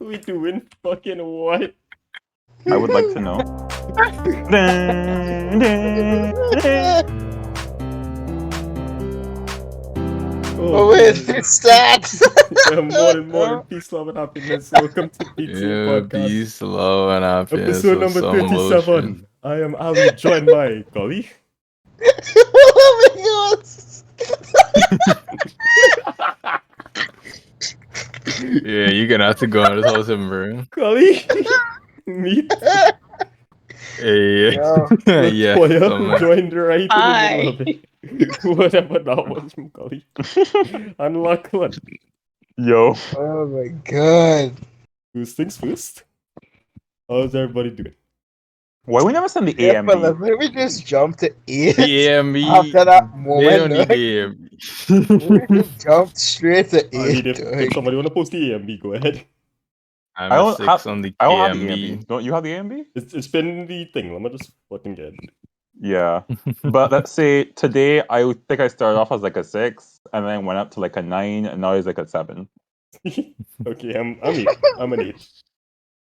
we doing? Fucking what? I would like to know. Oh wait, it's that. More peace, love, and happiness. Welcome to BTA Podcast. Peace, love, and happiness. Episode number 37. I am Ali, joined by Collie. Oh my god. Yeah, you're gonna have to go on this whole thing, bro. Collie. Meet. Hey, Yo, yeah. LeToya, so much. joined right in the Hi. middle of it. Whatever that was from Collie. And Lachlan. Yo. oh my god. Who's things first? How's everybody doing? Why we never send the Yeah, but AMB? let me just jump to 8 The AMB. after that They moment. don't need dog. the We just jumped straight to 8. I mean, if somebody want to post the AMB, go ahead. I'm I a don't 6 have- on the I don't have the AMB. AMB. Don't you have the AMB? It's been the thing. Let me just fucking get it. Yeah. But let's say today I think I started off as like a 6 and then went up to like a 9 and now it's like a 7. Okay, I'm 8. I'm an 8.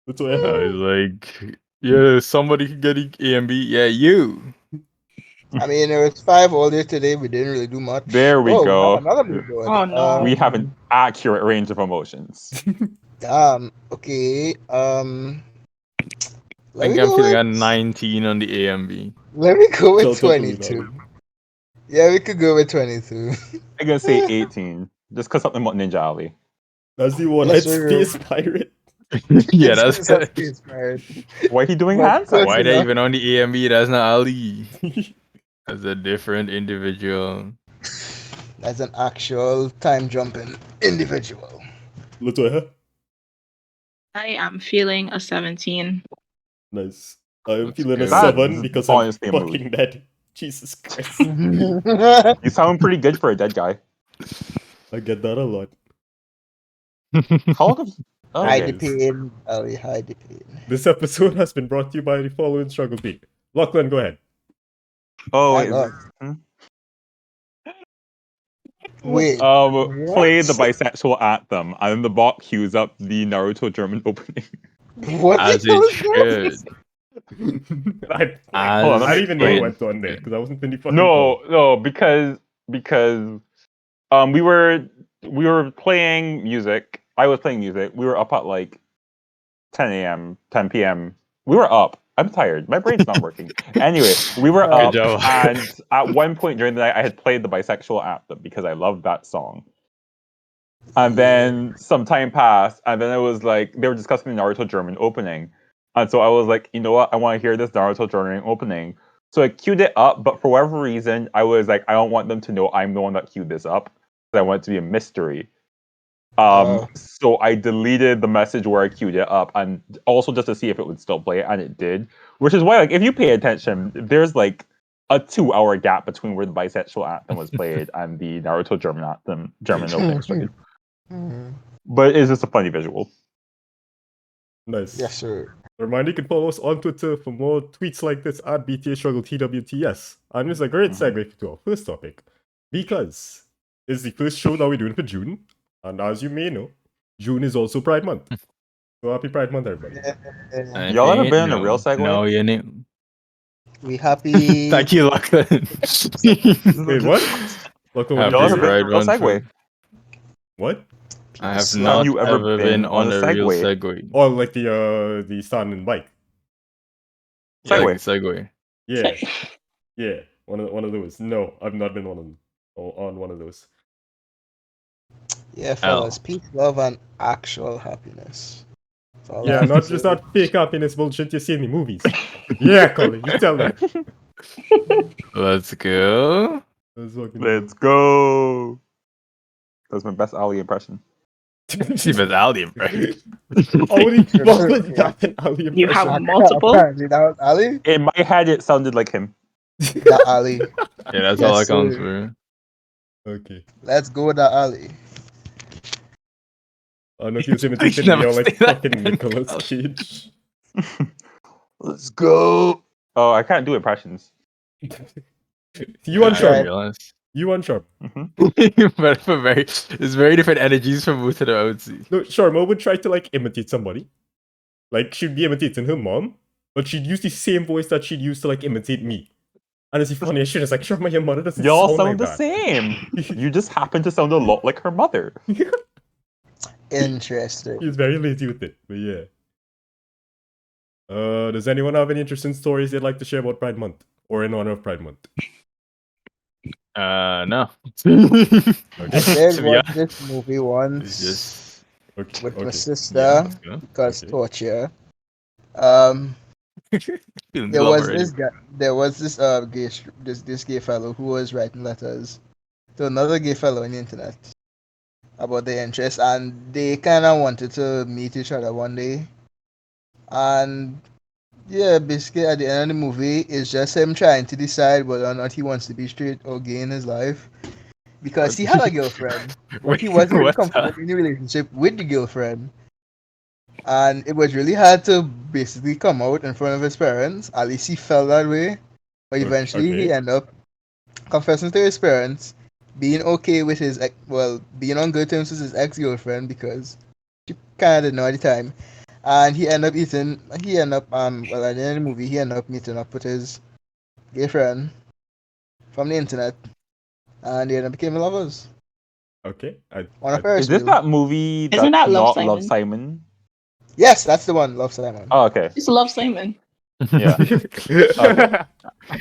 That's what I I was like, yeah, somebody could get the AMB. Yeah, you. I mean, it was 5 all day today. We didn't really do much. There we Oh, go. Another new one. Oh, no. We have an accurate range of emotions. Okay. I think I'm feeling a 19 on the AMB. Let me go with Tell me 22. Yeah, we could go with 22. I'm gonna say 18. Just cause something about Ninja Alley. That's the one. Yes, It's sir. Space Pirate. Yeah, that's It's good. inspired. Why he doing Well, hands? close Why they enough. even on the AMB? That's not Ali. That's a different individual. That's an actual time jumping individual. LeToya. I am feeling a 17. Nice. I'm That's feeling a good. 7 because I'm Honestly, a mood. fucking dead. Jesus Christ. You sound pretty good for a dead guy. I get that a lot. How long have oh, Hide okay. the pain, Ali, hide the pain. This episode has been brought to you by the following struggle team. Lachlan, go ahead. Oh, My wait. God. Wait, Play what? the bisexual anthem, and then the bot queues up the Naruto German opening. What As the hell it is that? should. I Hold on, don't even know Wait. what's on there because I wasn't in the fucking No, because we were playing music. I was playing music. We were up at like 10 a.m., 10 p.m. We were up. I'm tired. My brain's not working. Anyway, we were Good up, job. and at one point during the night, I had played the bisexual anthem because I loved that song. And then some time passed, and then it was like they were discussing the Naruto German opening, and so I was like, you know what? I want to hear this Naruto German opening. So I queued it up, but for whatever reason, I was like, I don't want them to know I'm the one that queued this up. I want it to be a mystery. Oh. So I deleted the message where I queued it up, and also just to see if it would still play, and it did. Which is why, like, if you pay attention, there's like a 2-hour gap between where the bisexual anthem was played and the Naruto German opening started. But it's just a funny visual. Nice. Yes, sir. Reminder, you can follow us on Twitter for more tweets like this at BTA Struggle TWTS. And it's a great segue to our first topic because it's the first show that we're doing for June. And as you may know, June is also Pride Month. So happy Pride Month, everybody. Y'all ever been in a real segue? No, you didn't. We happy. Thank you, Lachlan. Wait, what? Lachlan, what Happy did Y'all you ever say? been in a Pride real Month, segue? What? I have Have not you ever been on a real Segway. Oh, like the standing bike. Yeah, like Segway. a Segway. Yeah. Yeah. One of those. No, I've not been on one of those. Yeah, fellas. Peace, love, and actual happiness. That's all I Yeah, have not to just say. that fake happiness bullshit you see in the movies. Yeah, Collie, you tell them. Let's go. That's fucking Let's go. That's my best Ali impression. See, but Ali, bro. Only Lachlan got an Ali You have impression. multiple? Apparently, that was Ali. In my head, it sounded like him. That Ali. Yeah, that's Yes, all that counts sir. for. Okay. Let's go with that Ali. I don't know if you was imitating Never me or like say that fucking again, Nicolas Collie. Cage. Let's go. Oh, I can't do impressions. You on I struggle. realized. You want Sharp. But it's very different energies from both of them, I would see. No, Sharma would try to like imitate somebody. Like she'd be imitating her mom, but she'd use the same voice that she'd use to like imitate me. And it's funny as shit. It's like, Sharma, your mother doesn't Y'all sound sound like the that. same. You just happen to sound a lot like her mother. Interesting. He's very lazy with it, but yeah. Does anyone have any interesting stories they'd like to share about Pride Month or in honor of Pride Month? No. I did To be watch honest, this movie it's once just Okay. with my Okay. sister let's go. because Okay. torture. Feeling the There love was already. this guy, there was this this gay fellow who was writing letters to another gay fellow on the internet about their interests, and they kind of wanted to meet each other one day. And yeah, basically at the end of the movie, it's just him trying to decide whether or not he wants to be straight or gay in his life. Because he had a girlfriend, but he wasn't really What's comfortable that? in the relationship with the girlfriend. And it was really hard to basically come out in front of his parents. At least he felt that way. But eventually he Okay. ended up confessing to his parents, being okay with being on good terms with his ex-girlfriend because she kind of didn't know at the time. And he ended up well, at the end of the movie, he ended up meeting up with his gay friend from the internet. And they ended up becoming lovers. Okay. On a Ferris Is this wheel. that movie Isn't that's that Love not Love Simon? Simon? Yes, that's the one, Love Simon. Oh, okay. It's Love Simon. Yeah. Okay.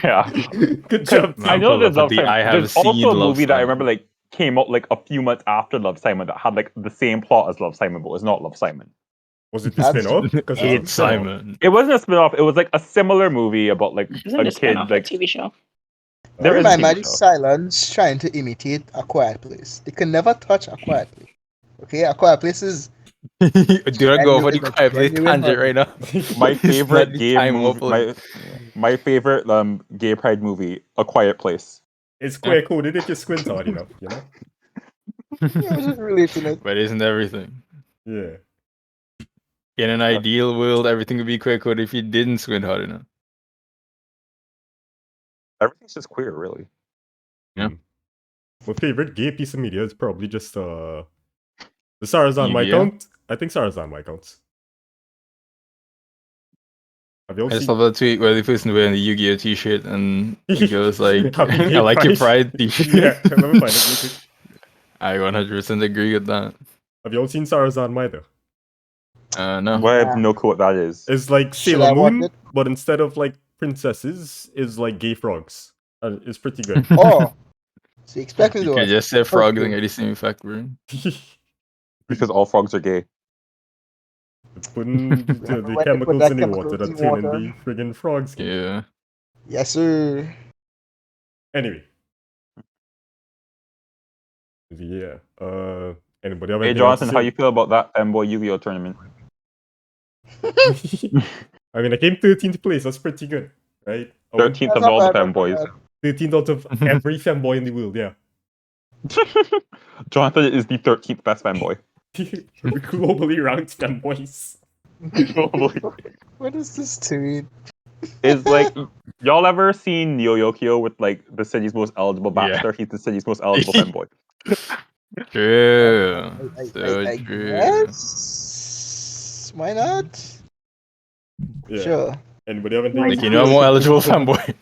Yeah. Good 'Cause job, I team. know there's Love Telepathy, Simon. I have There's seen also a Love movie that I remember Simon. like came out like a few months after Love Simon that had like the same plot as Love Simon, but was not Love Simon. Was it the That's- spin-off? Because this is Hate the spin-off. Simon. It wasn't a spin-off, it was like a similar movie about like Isn't a this spin-off kid a like TV show? there is a My TV Magic show. Silence trying to imitate A Quiet Place. They can never touch A Quiet Place. Okay, A Quiet Place is Do not go for the Genuine- quiet place genuine tangent right now. My It's favorite not the gay time movie waffling. my favorite gay pride movie, A Quiet Place. It's queer coded if you squint hard enough, you know? I was just relating it. But isn't everything? Yeah. In an ideal world, everything would be queer code if you didn't squint hard enough. Everything's just queer, really. Yeah. My favorite gay piece of media is probably just the Sarah's on my Yu-Gi-Oh? account. I think Sarah's on my account. Have you all I just seen? love that tweet where the person wearing the Yu-Gi-Oh t-shirt and he goes like, Happy I Gay like your Pride." pride t-shirt. Yeah, I remember finding it. I 100% agree with that. Have you all seen Sarah's on my though? No. Well, I have no clue what that is. It's like Should Sailor I watch Moon, it? but instead of like princesses, is like gay frogs. It's pretty good. Oh, so you expect me to You could watch just say frogs and get the same effect, bro. Because all frogs are gay. Putting When the they put chemicals that in the water chemicals in that turn in water. the friggin' frogs. Gay. Yeah. Yes, sir. Anyway. Yeah. Anybody have Hey anything else to Jonathan, how say? you feel about that Femboy Yu-Gi-Oh tournament? I mean, I came 13th place. That's pretty good, right? 13th That's of not all the bad, that's not femboys. bad. 13th out of every femboy in the world, yeah. Jonathan is the 13th best femboy. Globally ranked femboys. What is this tweet? Is like y'all ever seen Neo Yokio with like the city's most eligible Yeah. bachelor? He's the city's most eligible femboy. True. So I true. guess. Why not? Yeah. Sure. Anybody have anything Like, else Like, to you know, I'm say? more eligible fanboy.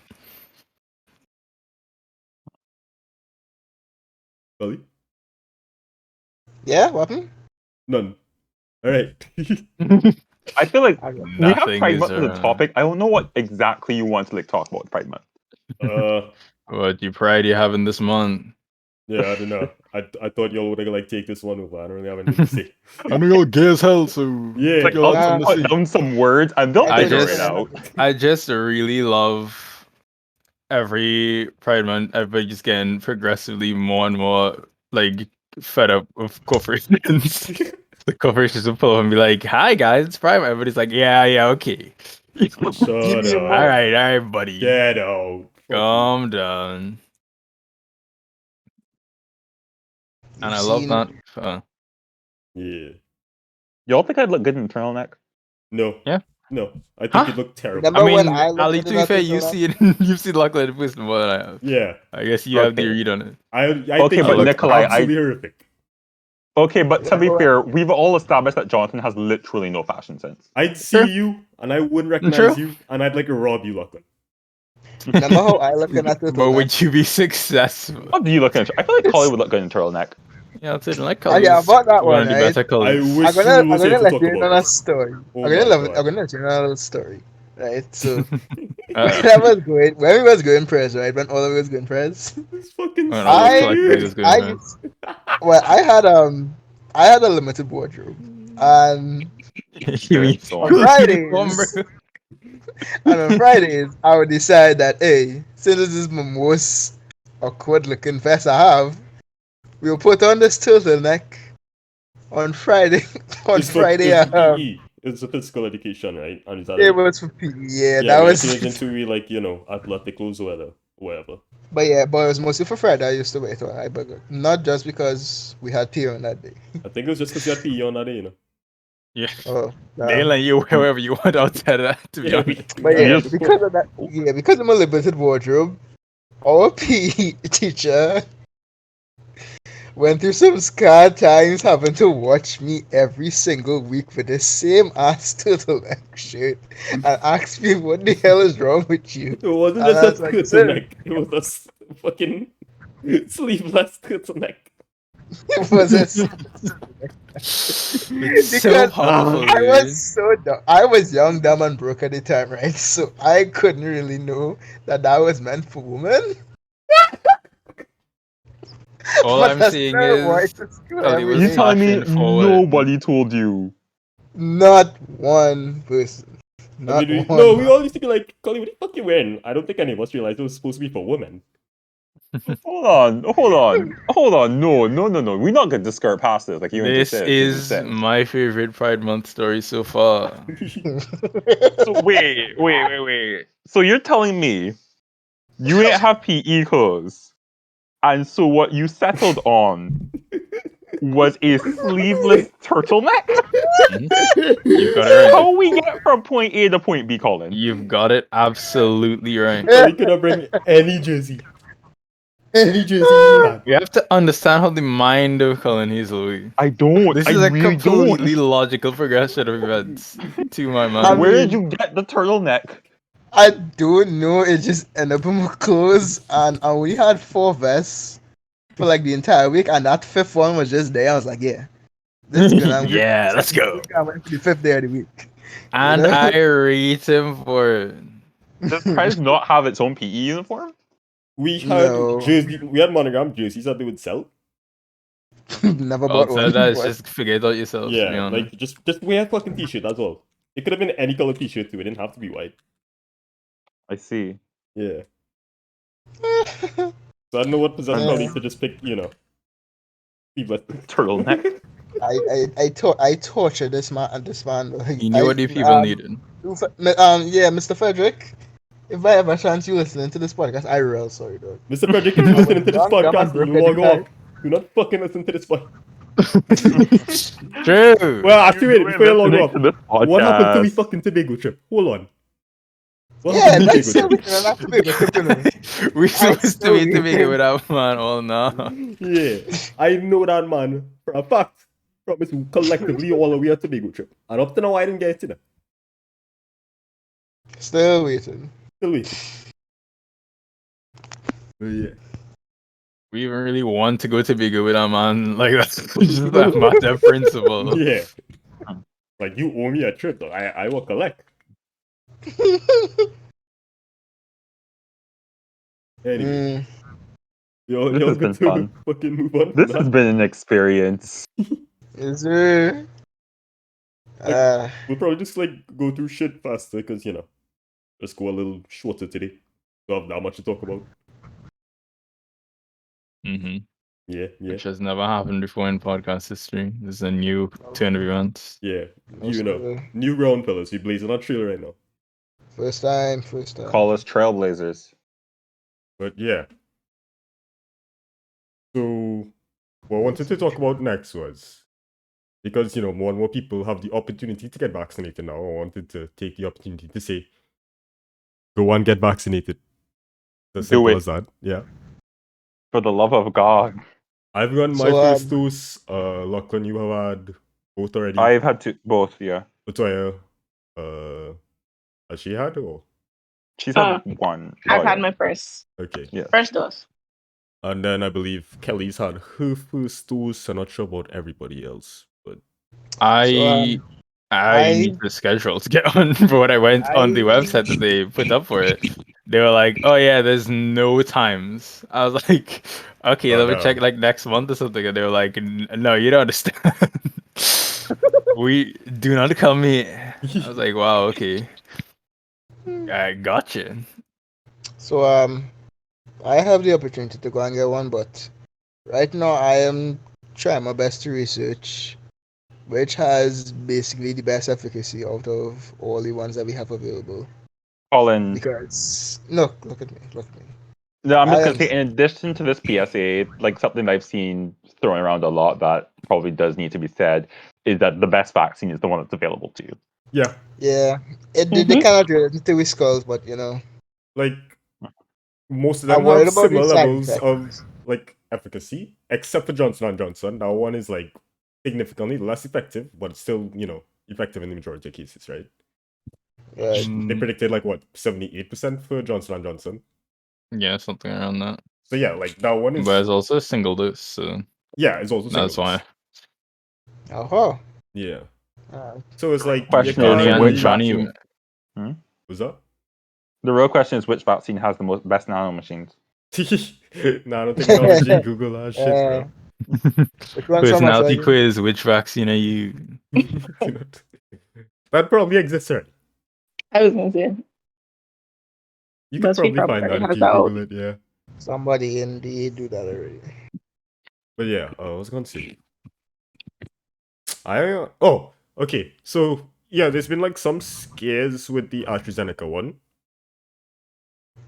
Sully? Yeah, what happened? None. Alright. I feel like Okay. we have Nothing Pride is Month as a around. topic. I don't know what exactly you want to like talk about with Pride Month. What you pride you having this month? Yeah, I don't know. I thought y'all would like take this one over. I don't really have anything to say. I know you're gay as hell, so Yeah. Like y'all I'll something to put see. down some words and they'll I figure just- it out. I just really love every Pride Month. Everybody just getting progressively more and more like fed up with corporations. The corporations will pull up and be like, "Hi guys, it's Pride Month." Everybody's like, "Yeah, okay." Shut me a up. all right, buddy. Get out. Fuck Calm down. And I love that. you. Yeah. Y'all think I'd look good in a turtleneck? No. Yeah. No, I think Huh? it looked terrible. Remember I when mean, I looked Ali, at to it be at fair, the you've time? seen Lachlan post more than I have. Yeah, I guess you have the Okay. read on it. I Okay, think but it looked Nikolai, absolutely horrific. Okay, but to be Remember when- fair, we've all established that Jonathan has literally no fashion sense. I'd see you and I wouldn't recognize True. you, and I'd like rob you, Lachlan. Remember how I looking at it? But would you be successful? What do you look in? I feel like Collie would look good in turtleneck. Yeah, I'll say like Oh, yeah, colors. about that One one, of the right? better colors. wish I'm gonna, you I'm was here gonna to let talk you in about on a this. story. Oh I'm my gonna God. let you in on a little story, right? So Uh, when we was going press, right? When all of us was going press, This fucking when all those I- collectives going I on. used, well, I had a limited wardrobe, and You mean So on on. Fridays, on Fridays, I would decide that, hey, since this is my most awkward looking vest I have, we'll put on this turtleneck on Friday. On It's Friday, for PE. It's a physical education, right? And is that it was for PE. Yeah, yeah, that we was. change into like athletic clothes or whatever. But it was mostly for Friday. I used to wear it on Iburger. Not just because we had PE on that day. I think it was just because you had PE on that day. Yeah. Oh, They'll let you wear wherever you want outside of that, to be Yeah, honest. but yeah, Yes. because of that, because of my limited wardrobe, our PE teacher went through some scarred times having to watch me every single week with the same ass turtleneck shirt and ask me what the hell is wrong with you. It wasn't And I just was a like, "Sir, turtleneck. It was a fucking sleeveless turtleneck. it was a It's so Because powerful, I was dude. so dumb. I was young, dumb, and broke at the time, right? So I couldn't really know that was meant for women. All But I'm that's seeing not why is it's school Collie every was You day. telling me fashion forward. nobody told you? Not one person. I Not mean, one. we all used to be like, Collie, what the fuck you wearing? I don't think any of us realized it was supposed to be for women. Hold on. No. We're not gonna skirt past this like you This just is said. my favorite Pride Month story so far. So wait. So you're telling me you ain't have PE clothes, and so what you settled on was a sleeveless turtleneck? You've got it right. How we get from point A to point B, Colin? You've got it absolutely right. Collie could have bring any jersey. Any jersey he had. We have to understand how the mind of Colin Hazelwood. I don't. This I is a really completely don't. logical progression of events to my I mind. Where did mean- you get the turtleneck? I don't know. It just ended up in my clothes, and I only had 4 vests for like the entire week, and that 5th one was just there. I was like, yeah, this is good. I'm Yeah, let's go. I went for the 5th day of the week. And You know? I rate him for it. Does Pride not have its own PE uniform? We had No. we had monogram jerseys that they would sell. Never bought Outside one. that, it's but- just forget about yourself, to be Yeah, honest. like just wear a fucking t-shirt, that's all. It could have been any color t-shirt too, it didn't have to be white. I see. Yeah. So I don't know what possessed Yeah. Collie to just pick, sleeveless. Turtleneck. I tortured this man. This man. He knew what the people needed. Yeah, Mr. Frederick. If by ever chance you listening to this podcast, I real sorry, dog. Mr. Frederick, if you're listening to this Young, dumb, and podcast, broke log at the off. Do not fucking listen to this podcast. True. Well, actually, wait, before you log off, To this what happened to the podcast. fucking Tobago trip? Hold on. What Yeah, happened to the let's say Tobago we can have to make a trip, you know. We're supposed to be still together without man all now. trip? Yeah, I know that man for a fact. Promise you, collectively all the way a Tobago trip. And up to now, I didn't get it. Still waiting. Still waiting. Yeah. We even really want to go to bigger with a man like that's just a matter of principle. Yeah. Like, you owe me a trip, though. I will collect. Anyway, Mm, y'all This has been good to fun. fucking move on. This has been an experience. is there? We'll probably just like go through shit faster because let's go a little shorter today. Don't have that much to talk about. Mm-hmm. Yeah. Which has never happened before in podcast history. This is a new turn of events. Yeah. no, New round, fellas. We blazing our trailer right now. First time. Call us trailblazers. But yeah. So, what I wanted to talk about next was because more and more people have the opportunity to get vaccinated now. I wanted to take the opportunity to say, go and get vaccinated. As Do simple it. as that. Yeah. For the love of God. I've gotten my So, first dose. Lachlan, you have had both already. I've had both, yeah. LeToya, has she had or? She's had one. I've Oh, had yeah. my first Okay. Yes. first dose. And then I believe Kelly's had her first dose. I'm not sure about everybody else, but I I- need the schedule to get on. But when I went on the website that they put up for it, they were like, "Oh yeah, there's no times." I was like, "Okay, let me check like next month or something." And they were like, "No, you don't understand. We do not come here." I was like, "Wow, okay, I gotcha." So I have the opportunity to go and get one, but right now I am trying my best to research which has basically the best efficacy out of all the ones that we have available. Colin. Because look at me. No, I'm just I gonna am say, in addition to this PSA, like something I've seen thrown around a lot that probably does need to be said is that the best vaccine is the one that's available to you. yeah, yeah. They cannot do it until we skulls, but like most of I'm them worried have about the similar side levels effects. of like efficacy, except for Johnson and Johnson. That one is like significantly less effective, but it's still effective in the majority of cases, right? Right. They predicted like what 78% for Johnson and Johnson. Yeah, something around that. So yeah, like that one is. But it's also a single dose, so Yeah, it's also that's single why. dose. Oh. Yeah. Alright. So it's like Question you is, Johnny can't and which really. Johnny. vaccine? What's that? The real question is which vaccine has the best nano machines. Nah, I don't think technology and Google that shit, bro. Which one's from Personality Australia? quiz. Which vaccine are you? That probably exists already. I was gonna say You could BuzzFeed probably probably find that already if has you that out. Google it, yeah. Somebody indeed do that already. But yeah, I was gonna say. Okay. So yeah, there's been like some scares with the AstraZeneca one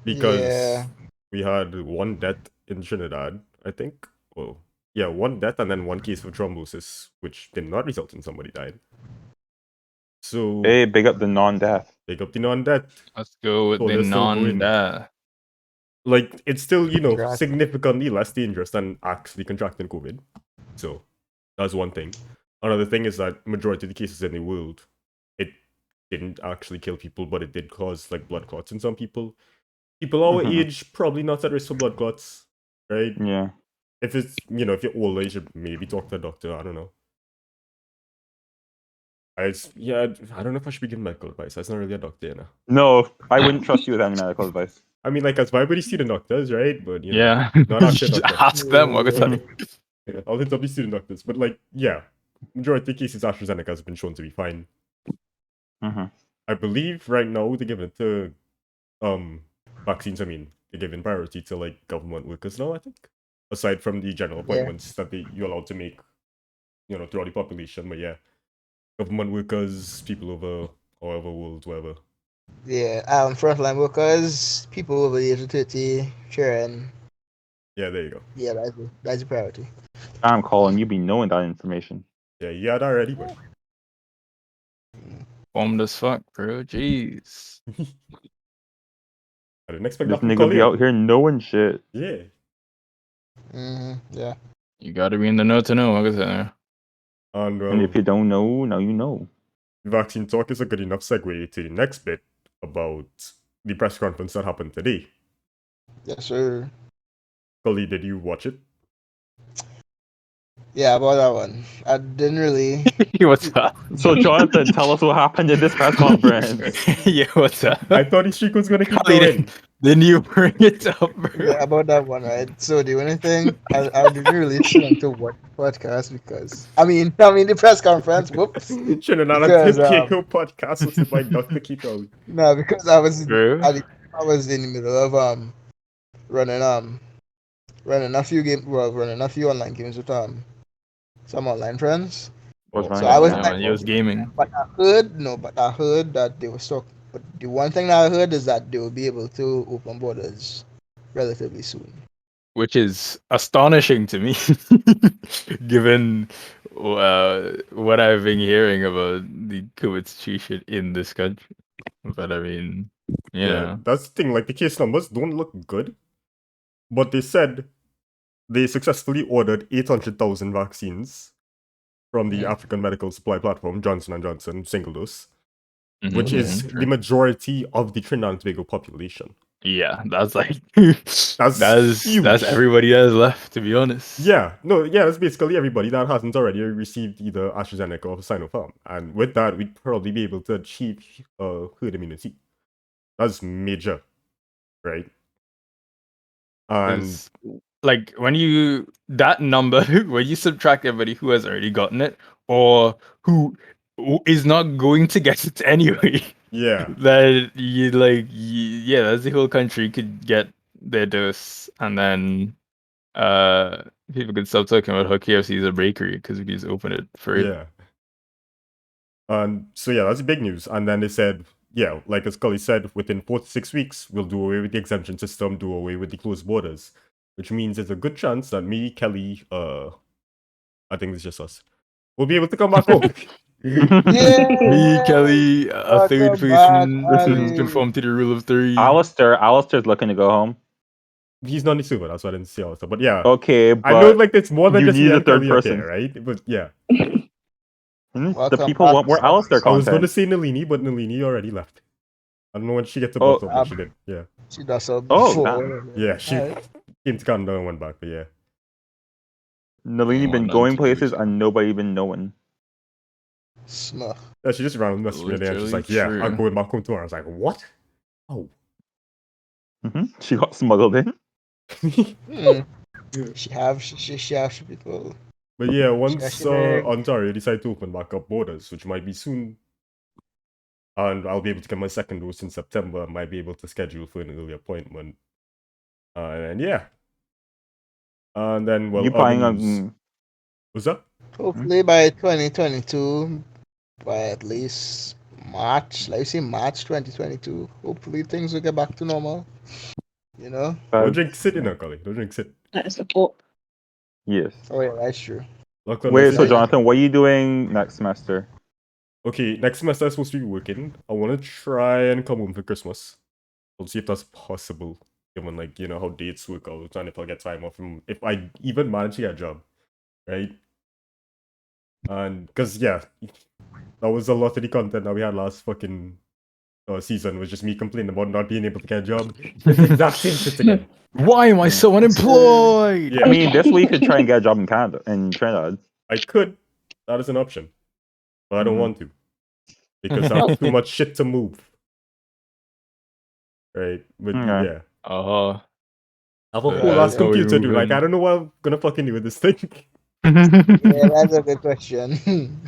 because Yeah. we had one death in Trinidad, I think. Well, yeah, one death and then one case of thrombosis, which did not result in somebody dying. So Hey, big up the non-death. pick up the non-death. Let's go with So the they're still going. non. Like it's still Congrats. significantly less dangerous than actually contracting COVID. So that's one thing. Another thing is that majority of the cases in the world, it didn't actually kill people, but it did cause like blood clots in some people. People our Mhm. age probably not at risk for blood clots, right? Yeah. If it's if you're older, you should maybe talk to a doctor. I don't know. I don't know if I should be giving medical advice. That's not really a doctor, you know. No, I wouldn't trust you with any medical advice. I mean, like, as everybody student doctors, right? But Yeah. not actually a doctor. Ask them. What Yeah. I'll hit up the student doctors, but like, yeah, majority of cases AstraZeneca has been shown to be fine. Mhm. I believe right now they're giving it to vaccines. I mean, they're giving priority to like government workers now. I think, aside from the general appointments that you're allowed to make, throughout the population. But yeah, government workers, people over however world, whatever. Yeah. Frontline workers, people over the age of 30, children. Yeah, there you go. Yeah, that's a priority. I'm calling you be knowing that information. Yeah, you had that already, but Formed as fuck, bro. Jeez. I didn't expect This that from nigga be Collie. out here knowing shit. Yeah. Yeah. You gotta be in the know to know. Like I said. And And if you don't know, now you know. vaccine talk is a good enough segue to the next bit about the press conference that happened today. Yes, sir. Collie, did you watch it? Yeah, about that one. I didn't really. What's up? So Jonathan, tell us what happened in this press conference. Yeah, what's up? I thought his streak was gonna keep Collie, going. then you bring it up, bro. Yeah, about that one, right? So the only thing I didn't really sit down to watch the podcast because I mean the press conference. Whoops. Shouldn't have Because, TKO podcast hosted by Dr. Keith. No, because I was Bro. I was in the middle of running a few running a few online games with some online friends. What's So running I on was that? Yeah, man, he was gaming. But I heard that they were stuck. But the one thing that I heard is that they will be able to open borders relatively soon. Which is astonishing to me, given what I've been hearing about the COVID situation in this country. But I mean, you know. that's the thing. Like, the case numbers don't look good, but they said they successfully ordered 800,000 vaccines from the African Medical Supply Platform, Johnson & Johnson, single dose, which is the majority of the Trinidad and Tobago population. Yeah, that's like That's huge. that's everybody that is left, to be honest. Yeah, no, yeah, that's basically everybody that hasn't already received either AstraZeneca or Sinopharm. And with that, we'd probably be able to achieve herd immunity. That's major, right? And It's like when you that number when you subtract everybody who has already gotten it or who is not going to get it anyway. yeah, That you like, yeah, that's the whole country could get their dose, and then people could stop talking about how KFC is a bakery because we just open it for it. yeah. And so yeah, that's big news. And then they said, yeah, like as Collie said, within 4 to 6 weeks, we'll do away with the exemption system, do away with the closed borders, which means there's a good chance that me, Kelly, I think it's just us, we'll be able to come back home. Me, Kelly, a third Welcome back, person Ali. conform to the rule of 3. Alistair's looking to go home. He's not in the server, that's why I didn't see all stuff. But yeah, Okay, but I know like it's more than you just need me a and third Kelly up person. here, right? But yeah, the Welcome people back, want more sir. Alistair I was going to content. say Nalini, but Nalini already left. I don't know when she gets to Oh, bottle, but she did. Yeah, She does so Oh, before. yeah, she Alright. came to Canada and went back. But yeah, Nalini been going places and nobody been knowing. Smart. yeah, she just randomly messaged me and she's Literally like, "Yeah, I'm true. going back home tomorrow." I was like, "What?" Oh. She got smuggled in. She have people. But yeah, once Scratch your leg. Ontario decide to open back up borders, which might be soon, and I'll be able to get my second dose in September, I might be able to schedule for an early appointment. And yeah. And then, well, You other planning news. on? What's that? Hopefully by 2022, by at least March, like you say March 2022, hopefully things will get back to normal. You know? Don't drink sit in, Collie. Don't drink sit. That is the hope. Yes. Oh yeah, that's true. Lachlan, Wait, what's so your- Jonathan, what are you doing next semester? Okay, next semester I'm supposed to be working. I want to try and come home for Christmas. I'll see if that's possible, given like you know how dates work out and if I'll get time off from if I even manage to get a job, right? And because yeah, that was a lot of the content that we had last fucking season was just me complaining about not being able to get a job. It's the exact same shit again. Why am I so unemployed? Yeah, I mean, this week you could try and get a job in Canada, in Trinidad. I could. That is an option, but I don't Mhm. want to because I have too much shit to move. Right, but Okay. yeah. Uh-huh. I have a So whole ass that's how we computer, dude. move Like, in. I don't know what I'm gonna fucking do with this thing. Yeah, that's a good question.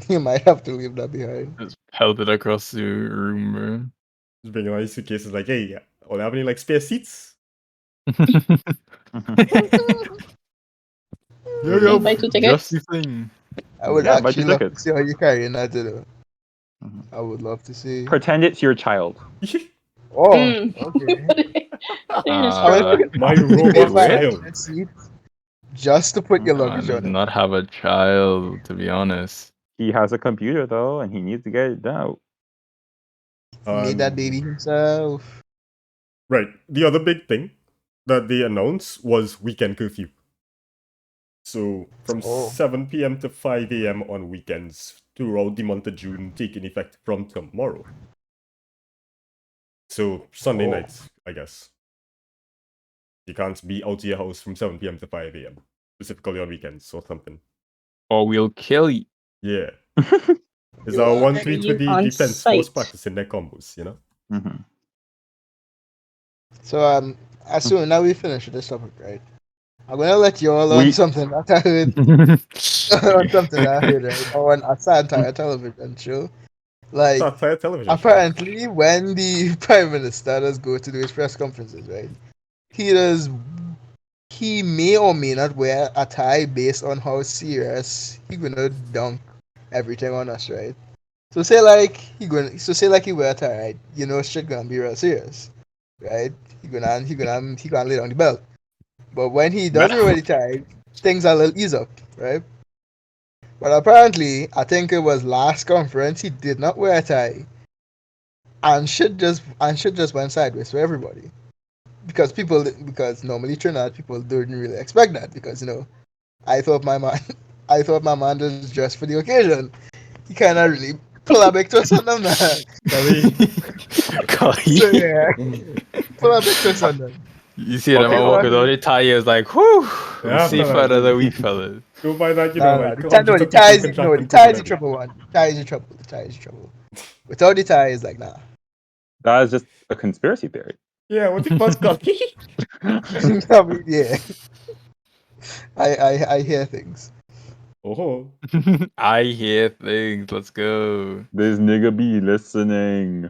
You might have to leave that behind. Just pelted across the room, bro. Just bringing all these suitcases, like, hey, all have any like spare seats? Yo, Can you buy 2 tickets? just the thing. I would Yeah, buy actually 2 love to tickets. see how you carry that to do. Mhm. I would love to see. Pretend it's your child. Oh, Mm. okay. My You robot pay for child. a seat just to put your Man luggage does on it. not have a child, to be honest. He has a computer though, and he needs to get it out. He made that baby himself. Right. The other big thing that they announced was weekend curfew. So from Oh. 7 p.m. to 5 a.m. on weekends throughout the month of June, taking effect from tomorrow. So Sunday Oh. nights, I guess. You can't be out of your house from 7 p.m. to 5 a.m. Specifically on weekends or something. Or we'll kill you. Yeah. Is You our are one tweet with the on defense force site. practicing their combos, you know? Mm-hmm. So as soon as we finish with this topic, right? I'm gonna let you all on something that I heard on something that I heard right on a satire television show. Like Satire television show. apparently when the prime minister does go to do his press conferences, right? He may or may not wear a tie based on how serious he gonna dunk everything on us, right? So say like he wear a tie, right? You know shit gonna be real serious. Right? He gonna lay down the belt. But when he doesn't wear the tie, things are a little ease up, right? But apparently, I think it was last conference, he did not wear a tie, and shit just went sideways for everybody. Because normally Trinidad people didn't really expect that because I thought my man I thought my man was dressed for the occasion. He kind of really pull a big twist on them now. Collie. So yeah, pull a big twist on them. You see them Okay, walk with all the tires like, whew, we'll Yeah, see for man. another week, fellas. Go by that, No, like the hundreds of people ties, contracting the ties is COVID. trouble one. The ties is trouble. The ties is trouble. Without the ties, like nah. That is just a conspiracy theory. Yeah, what the fuck, Collie? I mean, yeah. I hear things. Oh, I hear things. Let's go. This nigga be listening.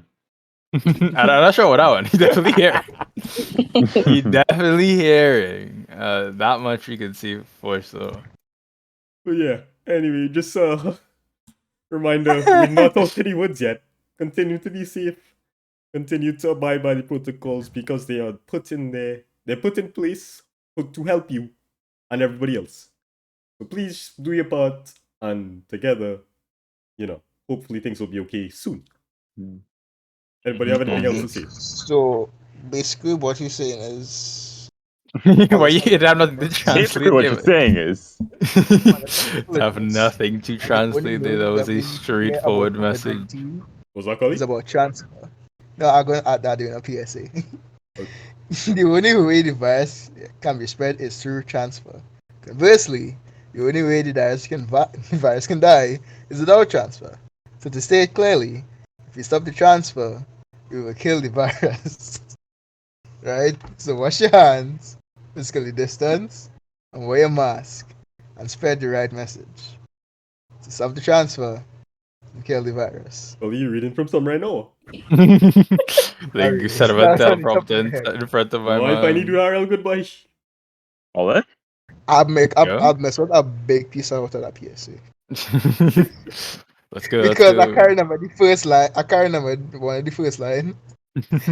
I'm not sure what that one. He definitely hearing. He definitely hearing. That much we can see for sure. but yeah. Anyway, just reminder: we're not out in the woods yet. Continue to be safe. Continue to abide by the protocols because they are put in there. They're put in place to help you and everybody else. So please do your part, and together, hopefully things will be okay soon. Anybody have anything else to say? So basically, what you're saying is Why you have nothing to Basically, translate? what you're saying is Have nothing to translate. That was a straightforward message. Was that Collie? It's about transfer. No, I'm going to add that in a PSA. Okay. The only way the virus can be spread is through transfer. Conversely, the only way the virus can die is without transfer. So to state clearly, if you stop the transfer, you will kill the virus. Right? So wash your hands, physically distance, and wear a mask, and spread the right message. To stop the transfer and kill the virus. Collie, you reading from some right now? Like you said about That's on the top of teleprompter my head. in front of my Why if I need mom. URL goodbye? all that. I'll Yeah. mess with a big piece out of that PSA. Let's go. Because I Let's can't remember the first line. I can't remember one of the first line.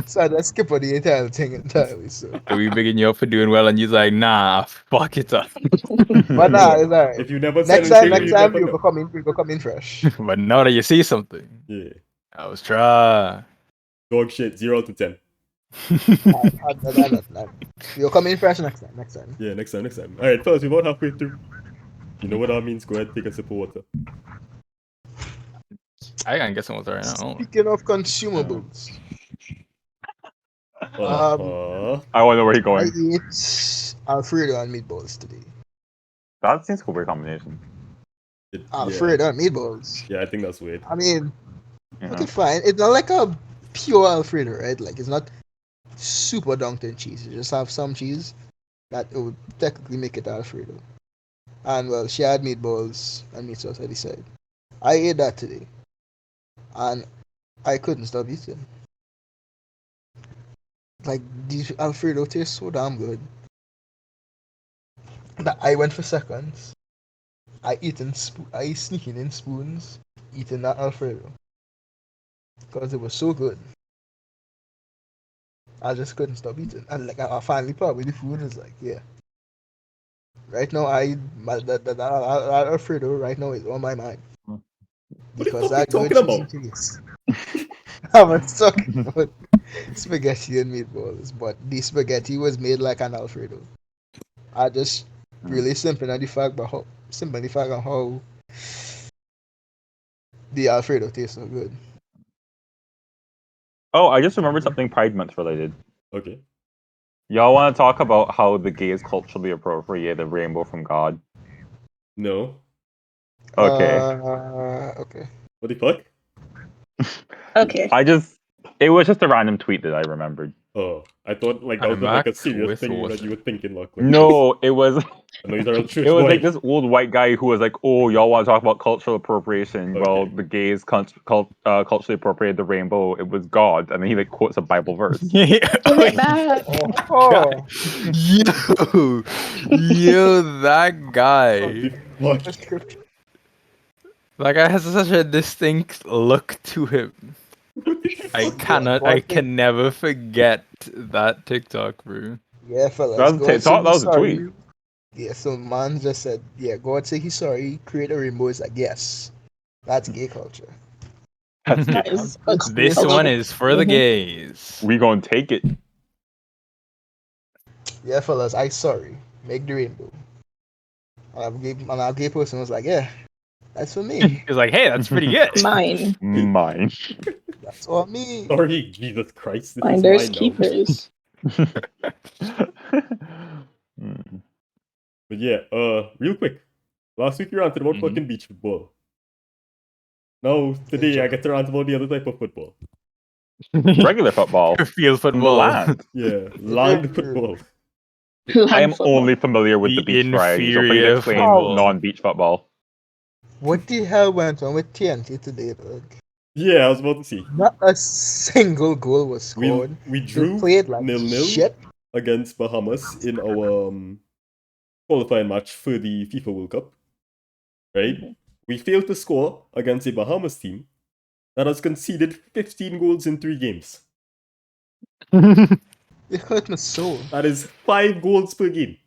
So I just skip on the entire thing entirely. So, go. We bigging you up for doing well, and you're like, nah, fuck it up. but nah, it's alright. If you never said Next time, anything, you never you know. go come in fresh. But now that you see something, Yeah. I was try. Dog shit, 0 to 10. You'll come in fresh next time. Yeah, next time. Alright, fellas, we're about halfway through. You know what that means? Go ahead, take a sip of water. I gotta get some water right now. Speaking of consumables, I wonder where he's I going. ate Alfredo and meatballs today. That seems like a weird combination. Alfredo and meatballs. Yeah, I think that's weird. I mean, You know? okay, fine. It's not like a pure Alfredo, right? Like it's not super dunked in cheese. You just have some cheese that it would technically make it Alfredo. And well, she had meatballs and meat sauce, I decided. I ate that today. And I couldn't stop eating. Like, the Alfredo tastes so damn good that I went for seconds. I sneaking in spoons, eating that Alfredo. Because it was so good. I just couldn't stop eating. And like I finally part with the food is like, yeah. Right now that Alfredo right now is on my mind. What the Because fuck that are you good talking cheesy taste. I was talking about spaghetti and meatballs, but the spaghetti was made like an Alfredo. I just really simple on the fact on how the Alfredo tastes so good. Oh, I just remembered something Pride Month related. Okay. Y'all want to talk about how the gays culturally appropriate the rainbow from God? No. Okay. Okay. What the fuck? Okay. It was just a random tweet that I remembered. Oh, I thought like that I'm was like a back serious with thing water. that you were thinking, Lachlan. No, it was I know you're a church it was boy. like this old white guy who was like, "Oh, y'all want to talk about cultural appropriation? Well, Okay. the gays culturally appropriated the rainbow. It was God," and then he like quotes a Bible verse. Give it back. Oh, Yo, that What guy. the fuck? the scripture. That guy has such a distinct look to him. What the fuck? I can never forget that TikTok, bro. Yeah, fellas. That was Go and TikTok? sing That was a sorry. tweet. Yeah, so man just said, yeah, God say he's sorry, create a rainbow. Is like, yes, that's gay culture. That's That it. is a This culture. one is for the Mhm. gays. We gonna take it. Yeah, fellas, I sorry. Make the rainbow. And our gay person was like, yeah, that's for me. He's like, hey, that's pretty good. Mine. Mine. That's for me. Sorry, Jesus Christ, this is Finders mine now. keepers. Mm. But yeah, real quick. Last week you ranted about Mhm. fucking beach football. Now, today I get to rant about the other type of football. Regular football. Field From the football. land. Yeah, land football. I am Land football. only familiar with the The beach varieties. So for you to inferior explain football. non-beach football. What the hell went on with TNT today, dog? Yeah, I was about to say. Not a single goal was We scored. we They drew played like 0-0 shit. against Bahamas in our qualifying match for the FIFA World Cup. Right? Mhm. We failed to score against a Bahamas team that has conceded 15 goals in 3 games. It hurt my soul. That is 5 goals per game.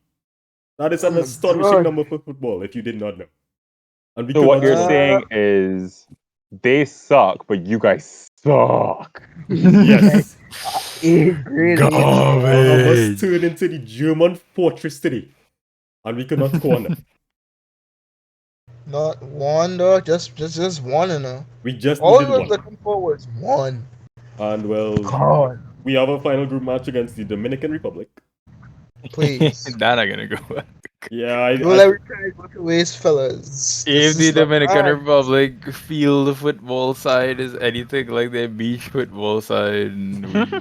That is Oh an my astonishing God. number for football, if you did not know. And we So could what not you're score. saying is they suck, but you guys suck. Yes. A grade. Bahamas Garbage. turned into the German fortress today. And we could not score on them. Not one, dog. Just one, you know. We just All needed we was one. looking for was one. And well, God, we have a final group match against the Dominican Republic. please. That I'm gonna go back. Yeah, Don't let me try to look away, fellas. This If the is not Dominican bad. Republic field football side is anything like their beach football side,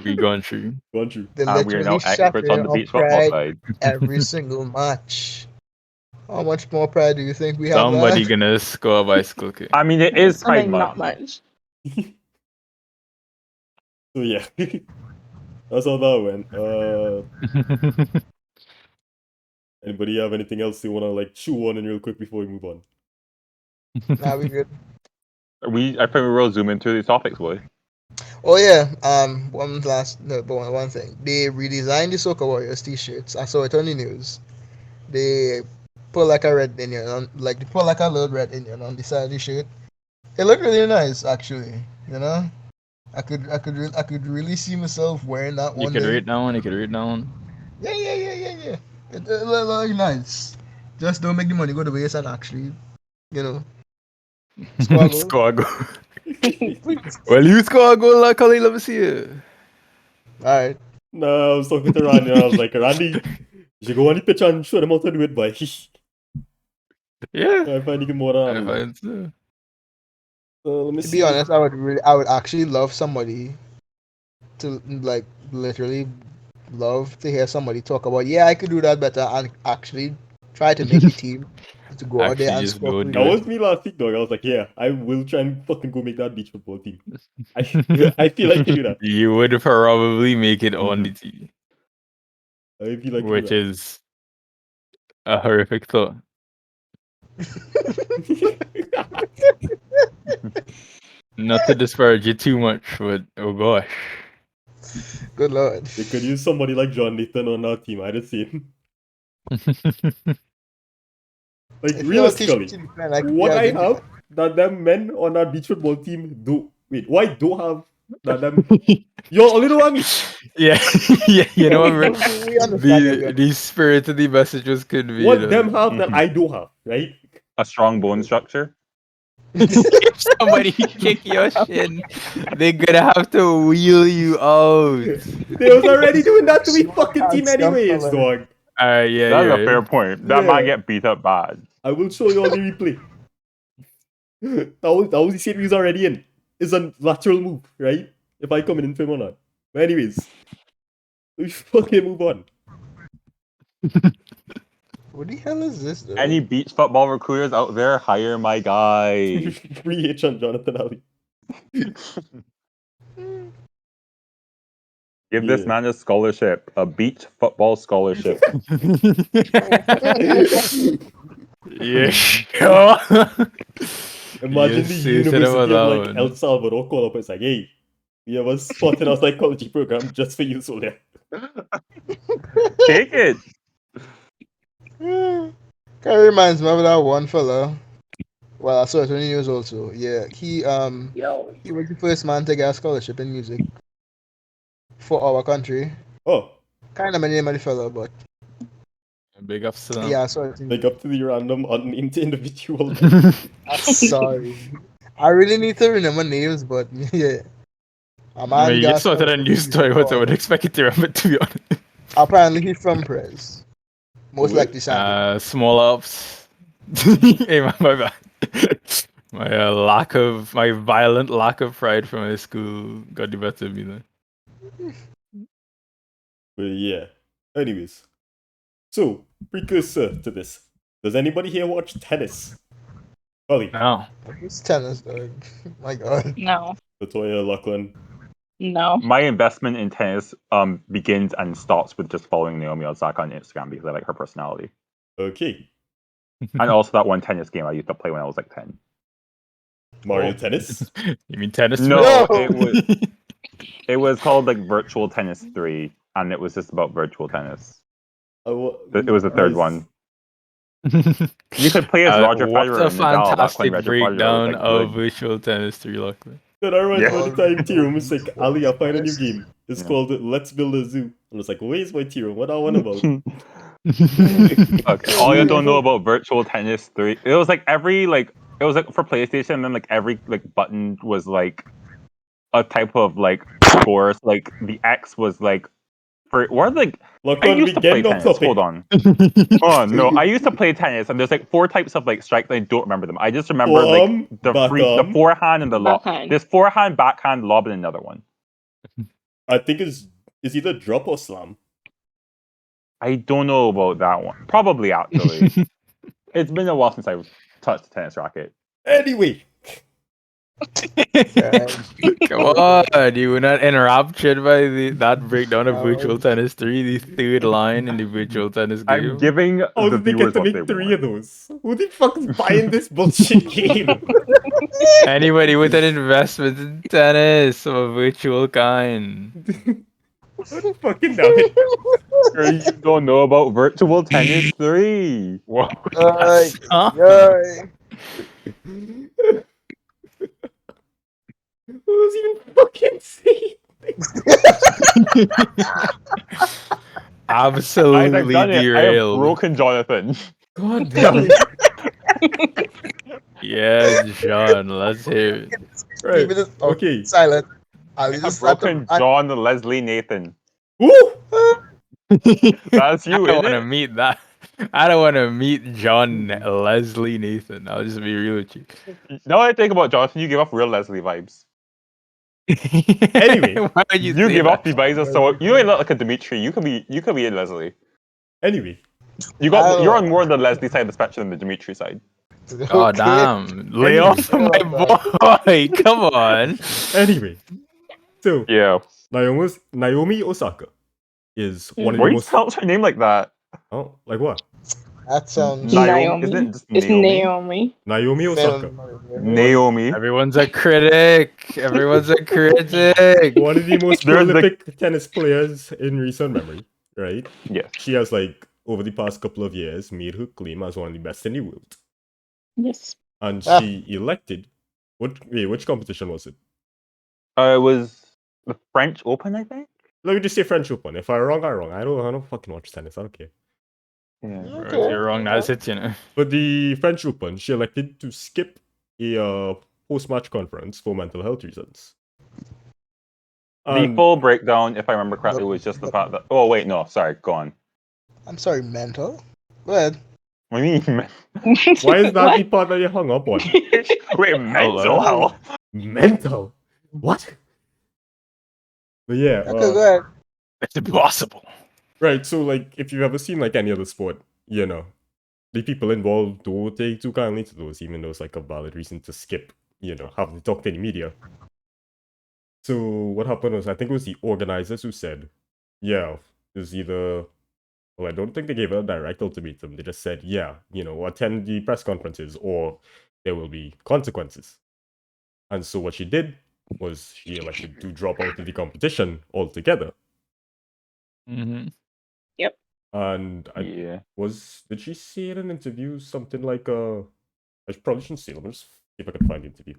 we gone through. Gone through. They And we are now literally experts on shatter the our beach football pride side. every single match. How much more pride do you think we have? Somebody Lad? gonna score a bicycle kick. I mean, it is I Pride mean, not Month. much. So yeah. That's how that went. Anybody have anything else they wanna like chew on in real quick before we move on? Nah, we good. I think we will zoom into these topics, boy. Oh yeah. One thing. They redesigned the Soca Warriors T-shirts. I saw it on the news. They put like a red Indian on, like they put like a little red Indian on the side of the shirt. It looked really nice, actually. You know, I could really see myself wearing that You one could day. read down. You could read down. Yeah. It look nice. Just don't make the money go to waste and actually, you know, score a goal. Score a goal. Please. Well, you score a goal, like Collie. Let me see it. All right. No, I was talking to Randy and I was like, Randy, you should go on the pitch and show them how to do it, boy. Yeah. I find you more than I that. find so. Let me To see. be honest, I would actually love somebody to like literally love to hear somebody talk about. Yeah, I could do that better and actually try to make the team to go out there Actually, and just score go free That do it. was me last week, dog. I was like, yeah, I will try and fucking go make that beach football team. I feel like to do that. You would probably make it on the team, I feel like which to do is a horrific thought. that. Not to disparage you too much, but oh gosh. Good lord. They could use somebody like John Nathan on our team. I just say, like, If you don't teach me realistically, to defend, I could be what a I good have that them men on that beach football team do. Wait, why don't have that them? Y'all only know what I mean. Yeah, yeah, you know what? defender. We understand you. The spirit of the message was conveyed. What them have that I don't have, right? A strong bone structure. If somebody kick your shin, they're gonna have to wheel you out. They was already doing that to me Small fucking team calcium, anyways, fella. dog. Yeah, That's a yeah. fair point. That Yeah. man get beat up bad. I will show you all the replay. that was the shit we was already in. It's a lateral move, right? If I come in film or not. But anyways, we fucking move on. What the hell is this? Though? Any beach football recruiters out there, hire my guy. Free H on Jonathan Ali. Give this Yeah. man a scholarship, a beach football scholarship. Yeah, sure. Imagine You the say to them University of like alone. El Salvador call up. It's like, hey, we have a spot in our psychology program just for you, Solia. Take it. Kind of reminds me of that one fella. Well, I saw it on the news also. Yeah, he was the first man to get a scholarship in music for our country. Oh, Kind of the name of the fella, but Big ups to them. yeah, I saw it. like up to the random unnamed individual. I'm sorry. I really need to remember names, but yeah. A I man mean, you got just started a scholarship in news music story, what I for- would expect you to remember, to be honest. Apparently, he's from Prez. Most Where? likely, San. Small ups. Hey, my bad. My violent lack of pride from my school got the better of me then. But yeah. Anyways. So, precursor to this. Does anybody here watch tennis? Collie, No. It's tennis, dog. My God. No. LeToya, Lachlan. No. My investment in tennis begins and stops with just following Naomi Osaka on Instagram because I like her personality. Okay. And also that one tennis game I used to play when I was like 10. Mario Oh. Tennis? You mean tennis? No, No. it was called like Virtual Tennis 3, and it was just about virtual tennis. It was the third Nice. one. You could play as Roger what Federer a and Nadal back when fantastic Roger Federer was breakdown like of good. virtual tennis 3, Lachlan. Then I remember Yeah. one time tea room was like, Ali, I'll find a new Tennis. game. It's Yeah. called Let's Build a Zoo. And I was like, where's my tea room? What I want about? Okay, all you don't know about Virtual Tennis 3, it was like it was like for PlayStation, and then like every like button was like a type of like scores. Like the X was like for what like I Lachlan, we used to play getting off tennis. topic. Hold on. Oh no, I used to play tennis, and there's like 4 types of like strikes. I don't remember them. I just remember like the backhand. forehand and the lob. Backhand. There's forehand, backhand, lob, and another one. I think it's either drop or slam. I don't know about that one. Probably actually. It's been a while since I've touched a tennis racket. Anyway, Come on, you were not enraptured by that breakdown of No. Virtual Tennis 3, the third line in the Virtual Tennis I'm game. giving how the did they viewers get to what they make 3 want. of those? Who the fuck is buying this bullshit game? Anybody with an investment in tennis of a virtual kind. Fucking damn it. Sure you don't know about Virtual Tennis 3. Whoa. Huh? Huh? Who's even fucking saying? Absolutely Guys, I've done it. I have derailed. broken Jonathan. God damn it. Yeah, John, let's hear it. Right. Keep it Okay. silent. I'll I've just broken John Leslie Nathan. Woo! That's I you, don't isn't want to it? meet that. I don't want to meet John Leslie Nathan. I'll just be real with you. Now that I think about Jonathan, you give off real Leslie vibes. Anyway. why would you, You say give that? off the vibes of so you ain't not like a Dimitri. You could be a Leslie. Anyway. You're on more the Leslie side of the spectrum than the Dimitri side. Oh damn! Lay off my boy! Come on. Anyway. So, Yeah. Naomi Osaka is one of Why the you most... spell her name like that? Oh, like what? That sounds Naomi. Isn't it just It's Naomi? Naomi. Naomi Osaka. Naomi. Everyone's a critic. Everyone's a critic. One of the most There's the- prolific tennis players in recent memory, right? Yes. She has, like, over the past couple of years, made her claim as one of the best in the world. Yes. And Ah. she elected... which competition was it? It was the French Open, I think. Let me just say French Open. If I'm wrong, I'm wrong. I don't fucking watch tennis. I don't care. Yeah. If you're wrong, that's it, you know. But the French Open, she elected to skip a post-match conference for mental health reasons. The And full breakdown, if I remember correctly, was just the fact that. Oh wait, no, sorry, go on. I'm sorry, mental. Go ahead. What do you mean? why is that What? the part that you hung up on? Wait, mental health. Mental? What? But yeah, Okay, go ahead. It's impossible. right, so like, if you've ever seen like any other sport, you know, the people involved don't take too kindly to those, even though it's like a valid reason to skip, you know, having to talk to any media. So what happened was, I think it was the organizers who said, yeah, it was either... Well, I don't think they gave her a direct ultimatum. They just said, yeah, you know, attend the press conferences or there will be consequences. And so what she did was she elected to drop out of the competition altogether. Mm-hmm. And did she say in an interview something like I probably shouldn't say them. Let's see if I can find the interview.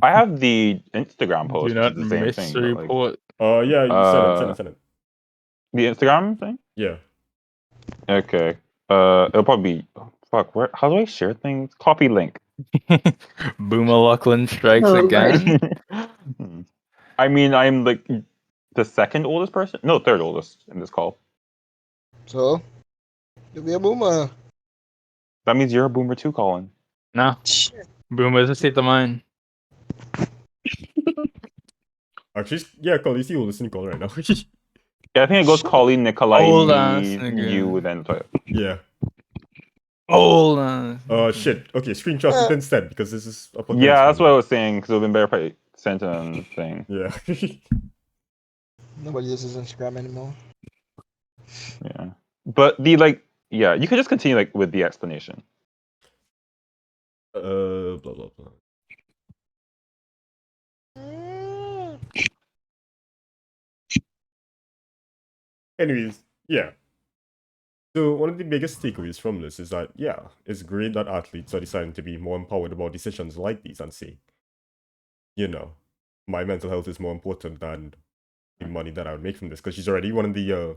I have the Instagram post, Do which not is the same miss thing. the But like, report. Yeah, you send it. the Instagram thing. Yeah. Okay. It'll probably be. Oh, fuck. Where? How do I share things? Copy link. Boomer Lachlan strikes again. I mean, I'm like the second oldest person. No, third oldest in this call. So, you'll be a boomer. That means you're a boomer too, Colin. No, Boomer is a state of mind. Actually, yeah, Collie's the oldest in call right now. Yeah, I think it goes Collie, Nikolai, Old ass me, nigga. you, then LeToya. Yeah. Old ass. Shit. Okay, screenshot it instead because this is up on the Yeah, that's Instagram. what I was saying because it would have been better if I sent a thing. Yeah. Nobody uses Instagram anymore. Yeah, but the like, yeah, you could just continue like with the explanation. Blah blah blah. Anyways, yeah. So one of the biggest takeaways from this is that, yeah, it's great that athletes are deciding to be more empowered about decisions like these and say, you know, my mental health is more important than the money that I would make from this. Because she's already one of the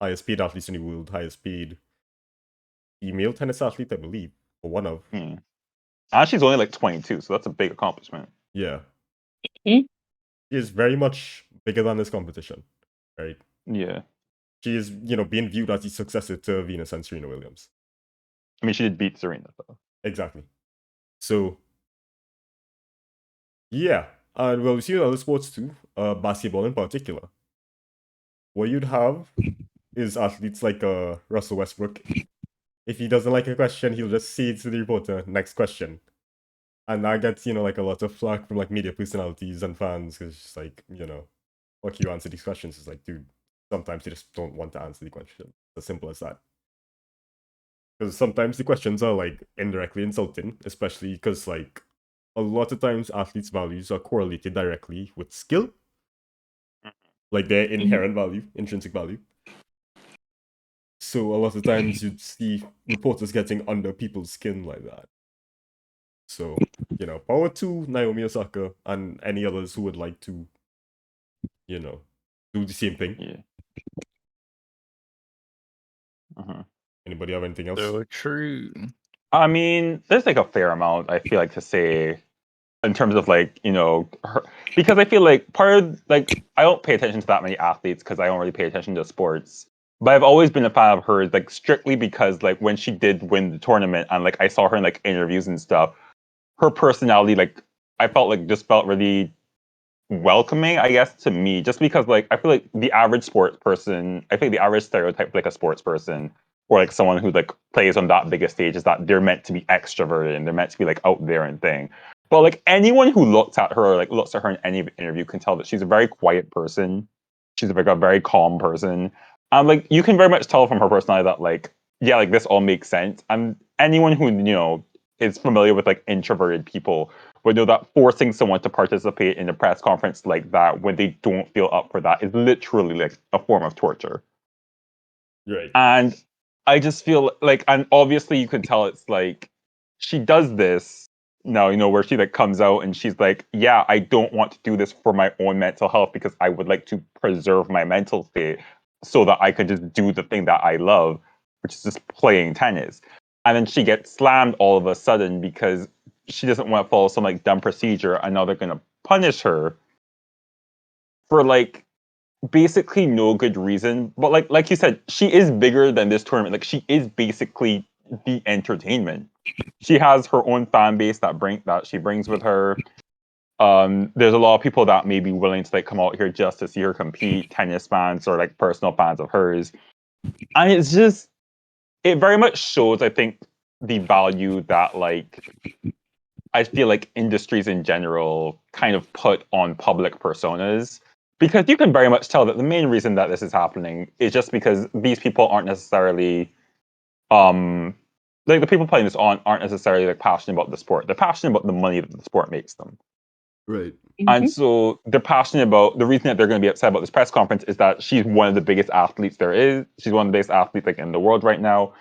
highest paid athletes in the world, highest paid female tennis athlete, I believe, or one of. And she's only like 22, so that's a big accomplishment. Yeah. Mhm. She is very much bigger than this competition, right? Yeah. She is, being viewed as the successor to Venus and Serena Williams. I mean, she did beat Serena, though. Exactly. So, yeah. And well, we see in other sports too, basketball in particular. What you'd have is athletes like Russell Westbrook. If he doesn't like a question, he'll just say it to the reporter, next question. And that gets, like a lot of flack from like media personalities and fans because it's just like, fuck you, answer these questions. It's like, dude, sometimes you just don't want to answer the question. As simple as that. Because sometimes the questions are like indirectly insulting, especially because like a lot of times athletes' values are correlated directly with skill, like their inherent value, intrinsic value. So a lot of times you'd see reporters getting under people's skin like that. So, power to Naomi Osaka and any others who would like to, do the same thing. Yeah. Anybody have anything else? So true. I mean, there's like a fair amount, I feel like, to say in terms of like, her, because I feel like part of like, I don't pay attention to that many athletes because I don't really pay attention to sports. But I've always been a fan of hers, like strictly because like when she did win the tournament and like I saw her in like interviews and stuff, her personality, like I felt like just felt really welcoming, I guess, to me, just because like I feel like the average sports person, I think the average stereotype of, like a sports person or like someone who like plays on that biggest stage is that they're meant to be extroverted and they're meant to be like out there and thing. But like anyone who looks at her or like looks at her in any interview can tell that she's a very quiet person. She's like a very calm person. And like you can very much tell from her personality that like, yeah, like this all makes sense. And anyone who, is familiar with like introverted people would know that forcing someone to participate in a press conference like that when they don't feel up for that is literally like a form of torture. Right. And I just feel like, and obviously you can tell it's like she does this now, where she like comes out and she's like, yeah, I don't want to do this for my own mental health because I would like to preserve my mental state so that I could just do the thing that I love, which is just playing tennis. And then she gets slammed all of a sudden because she doesn't want to follow some like dumb procedure and now they're going to punish her for like basically no good reason. But like you said, she is bigger than this tournament. Like she is basically the entertainment. She has her own fan base that she brings with her. There's a lot of people that may be willing to like come out here just to see her compete, tennis fans or like personal fans of hers. And it's just it very much shows, I think, the value that like I feel like industries in general kind of put on public personas. Because you can very much tell that the main reason that this is happening is just because these people aren't necessarily like the people playing this aren't necessarily like passionate about the sport. They're passionate about the money that the sport makes them. Right. And so they're passionate about the reason that they're going to be upset about this press conference is that she's one of the biggest athletes there is. She's one of the biggest athletes like in the world right now.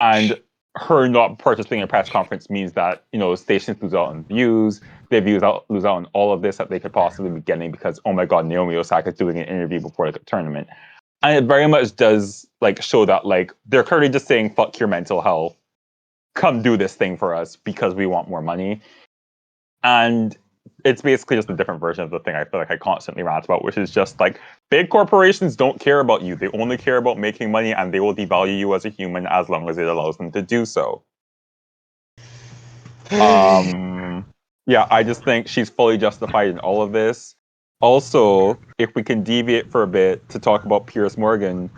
And her not participating in a press conference means that, stations lose out on views. They lose out on all of this that they could possibly be getting because, oh my God, Naomi Osaka is doing an interview before like a tournament. And it very much does like show that like they're currently just saying, fuck your mental health. Come do this thing for us because we want more money. And it's basically just a different version of the thing I feel like I constantly rant about, which is just like big corporations don't care about you. They only care about making money and they will devalue you as a human as long as it allows them to do so. Yeah, I just think she's fully justified in all of this. Also, if we can deviate for a bit to talk about Piers Morgan,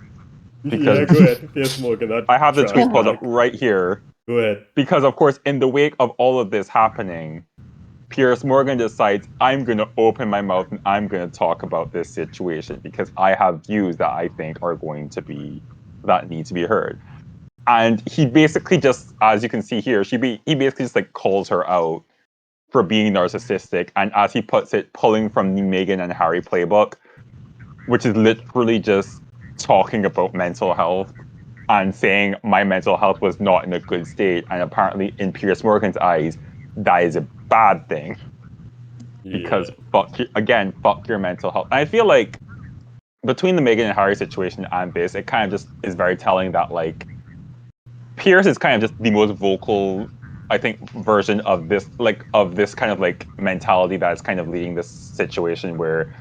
because Yeah, go ahead. Piers Morgan. That I have the trash tweet pulled up bag. right here. Go ahead. Because, of course, in the wake of all of this happening, Piers Morgan decides, I'm going to open my mouth and I'm going to talk about this situation because I have views that I think are going to be, that need to be heard. And he basically just, as you can see here, he basically just like calls her out for being narcissistic. And as he puts it, pulling from the Meghan and Harry playbook, which is literally just talking about mental health and saying my mental health was not in a good state. And apparently in Piers Morgan's eyes, that is a bad thing. Because fuck your mental health. And I feel like between the Meghan and Harry situation and this, it kind of just is very telling that like Piers is kind of just the most vocal, I think, version of this kind of like mentality that is kind of leading this situation where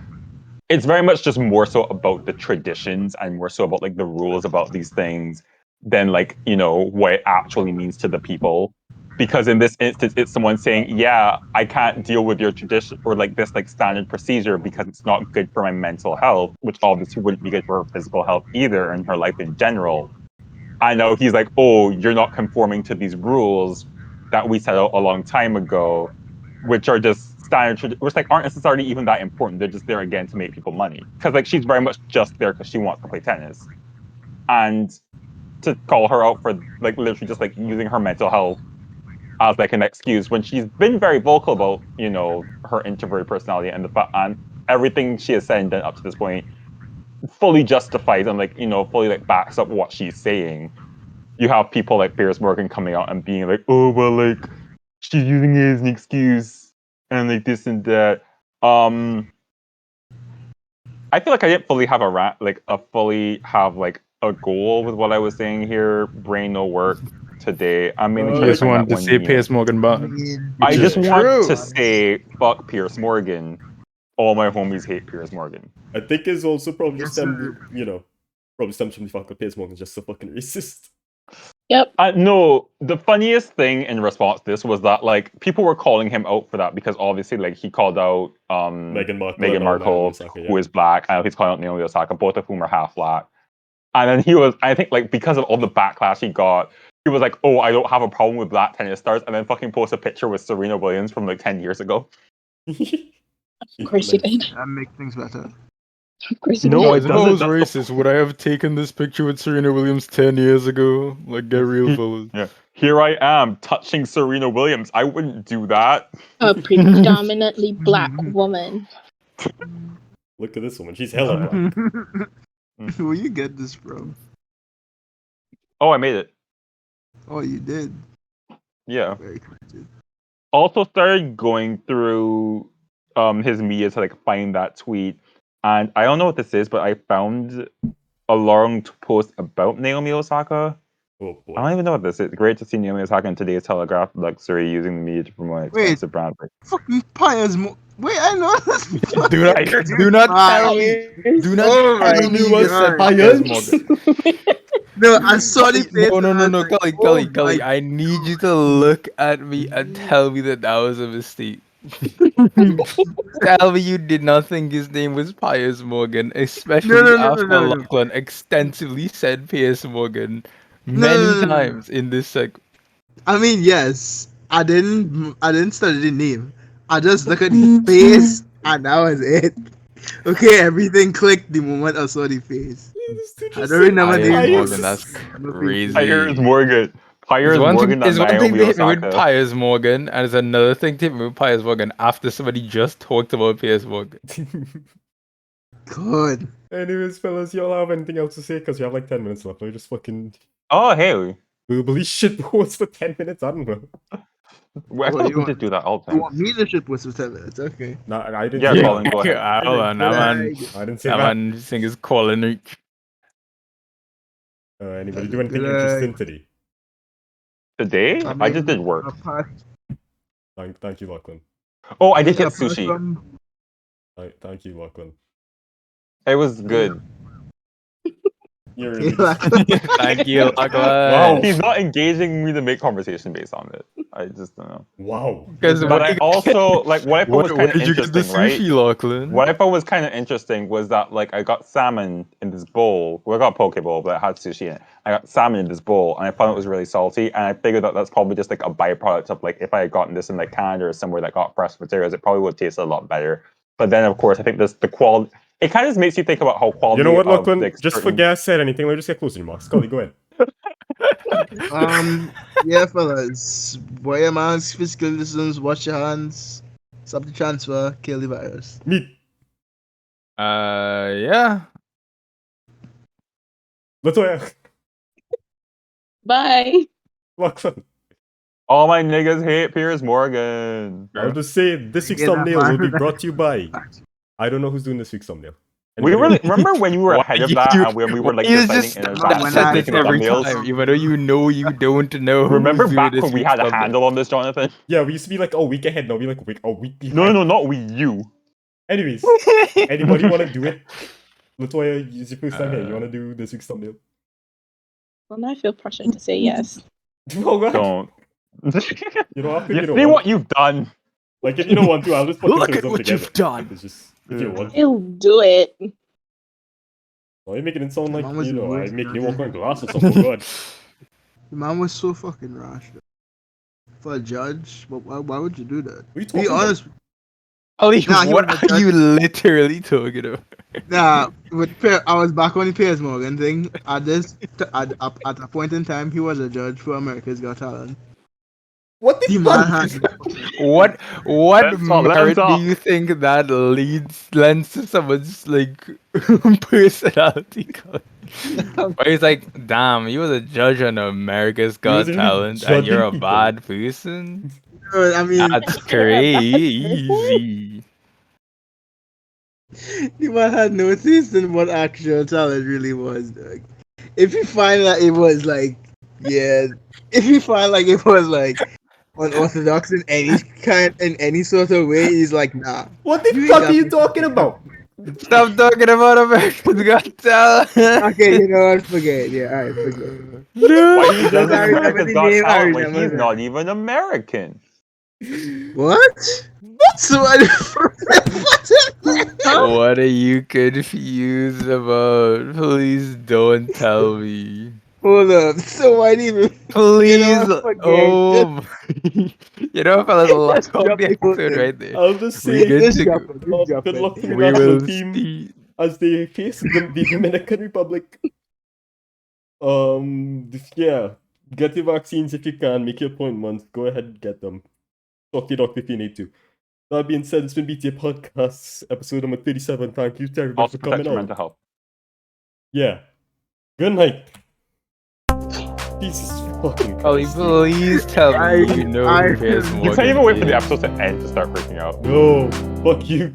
it's very much just more so about the traditions and more so about like the rules about these things than like, what it actually means to the people. Because in this instance, it's someone saying, yeah, I can't deal with your tradition or like this like standard procedure because it's not good for my mental health, which obviously wouldn't be good for her physical health either and her life in general. I know he's like, oh, you're not conforming to these rules that we set out a long time ago, which are just standard, which like aren't necessarily even that important. They're just there again to make people money. Because like she's very much just there because she wants to play tennis. And to call her out for like literally just like using her mental health as like an excuse when she's been very vocal about, her introverted personality and and everything she has said and done up to this point fully justifies and like, fully like backs up what she's saying. You have people like Piers Morgan coming out and being like, oh well, like she's using it as an excuse and like this and that. I feel like I didn't fully have a goal with what I was saying here. Brain no work today. I'm mainly I trying to just find wanted that to one say meme. Piers Morgan button. I just True. want to say fuck Piers Morgan. All my homies hate Piers Morgan. I think it's also probably Yes, stems from the fact that Piers Morgan's just so fucking racist. Yep. No, the funniest thing in response to this was that like people were calling him out for that because obviously like he called out Meghan Markle, Meghan and Markle, Osaka, who is black, and he's calling out Naomi Osaka, both of whom are half black. And then he was, I think, like because of all the backlash he got, he was like, "Oh, I don't have a problem with black tennis stars," and then fucking post a picture with Serena Williams from like 10 years ago. Of course you did. That makes things better. Of course you No, did. it If I doesn't. was That's racist, would I have taken this picture with Serena Williams 10 years ago? Like, get real, fellas. Yeah. Here I am touching Serena Williams. I wouldn't do that. A predominantly black woman. Look at this woman. She's hella black. Where you get this from? Oh, I made it. Oh, you did. Yeah. Very creative. Also started going through his media to like find that tweet, and I don't know what this is, but I found a long post about Naomi Osaka. Oh boy. I don't even know what this is. Great to see Naomi Osaka in today's Telegraph luxury using the media to promote expensive brands. Fucking Piers Wait, I know this. Do not tell me. Do not Oh my tell me you just said God. Piers Morgan. No, I saw the face. No, and I was Collie, like, Collie. I need you to look at me and tell me that was a mistake. Tell me you did not think his name was Piers Morgan, especially after Lachlan extensively said Piers Morgan many times in this segment. I mean, yes, I didn't study the name. I just look at the face, and that was it. Okay, everything clicked the moment I saw the face. I don't remember the Piers name. Morgan, that's crazy. Piers Morgan. Piers Morgan and It's one thing Naomi to hit me with Osaka. Piers Morgan, and it's another thing to hit me with Piers Morgan after somebody just talked about Piers Morgan. Good. Anyways, fellas, y'all have anything else to say? Because you have like 10 minutes left. I just fucking Oh, hey. verbally shit post for 10 minutes. I don't know. Well, I Oh, thought you we want- just do that all the You time. want me to ship was for 10 minutes? Okay. No, I didn't Yeah, say Colin, that. go ahead. Hold on, that man. I didn't say That that. man sing his calling reach. Anybody That's do anything good. interesting today? Today? I just did a work. pack. Thank you, Lachlan. Oh, I did get Apart sushi. from- Thank you, Lachlan. It was good. You're Okay, really Lachlan. Thank you, Lachlan. Wow. He's not engaging me to make conversation based on it. I just don't know. Wow. Because But I also, like, what I thought was where kind of did you get the interesting, right? sushi, Lachlan? What I thought was kind of interesting was that, like, I got salmon in this bowl. Well, I got a poke bowl, but it had sushi in it. I got salmon in this bowl, and I found it was really salty. And I figured that that's probably just like a byproduct of, like, if I had gotten this in like Canada or somewhere that got fresh materials, it probably would taste a lot better. But then, of course, I think the quality. It kind of just makes you think about how quality. You know what, of, Lachlan? like, Just certain- forget I said anything. Let's just get close to your marks. Collie, go ahead. Yeah, fellas. Wear your masks, physical distance, wash your hands, stop the transfer, kill the virus. Meet. Yeah. LeToya. Bye. Lachlan. All my niggas hate Piers Morgan. I'll just say this week's Yeah, that thumbnail will be man. brought to you by. I don't know who's doing this week's thumbnail. We Anybody really remember when you were Why ahead of you- that, you- and when we were like You deciding just in when advance I of this making every thumbnails. time, even though you know you don't know. Remember who's back doing when this we week's had a thumbnail. handle on this, Jonathan? Yeah, we used to be like a week ahead. Now we're like a week behind. No, not we. You. Anyways, anybody want to do it? LeToya, it's your first time here. You want to do this week's thumbnail? Well, now I feel pressured to say yes. Oh, God. Don't. You know, after You you don't see want what you've done. Like, if you don't want to, I'll just fucking Look put at them what together. you've done. It's just, if you don't want to. He'll do it. Why are you making it sound like, Mom was you know, worse I'm making you than walk on glass or something? God. The man was so fucking rash. Though. For a judge, why would you do that? What are you Be talking about? honest. Ollie, Nah, he what was a are you literally talking about? Nah, I was back on the Piers Morgan thing. At a point in time, he was a judge for America's Got Talent. What The the man fuck? had What Let's talk, let him merit do talk. you think that lends to someone's like personality? Where he's like, damn, you was a judge on America's Got literally Talent, and you're a judging people. bad person. I mean, That's You're a bad crazy. the man had no taste in what actual talent really was. Dog. If you find that it was like, yeah, if you find like it was like unorthodox in any sort of way, he's like, nah. What the You fuck ain't are you got me. talking about? Stop talking about America's Got Talent. Okay, you know what? Forget. Yeah, alright, forget. Why he's Just I judging remember America's the Got name, I Talent when remember he's that. not even American? What? So What are you confused about? Please don't tell me. hold up. So why even? Please. what, forget. Oh, my- you know, fellas, let's Just stop drop the the whole episode thing. right there. I'll just We say, good Just to drop go. it. Just drop good it. luck to the We national will team see. as they face the Dominican Republic. Yeah, get your vaccines if you can. Make your appointments. Go ahead and get them. Talk to your doctor if you need to. That being said, it's been BTA Podcast, episode number 37. Thank you to everybody Also for protect coming your out. mental health. Yeah. Good night. Jesus fucking Ollie, Christ. dude. please tell me you know who Piers Morgan You can't even wait for the is. episode to end to start freaking out. No, fuck you.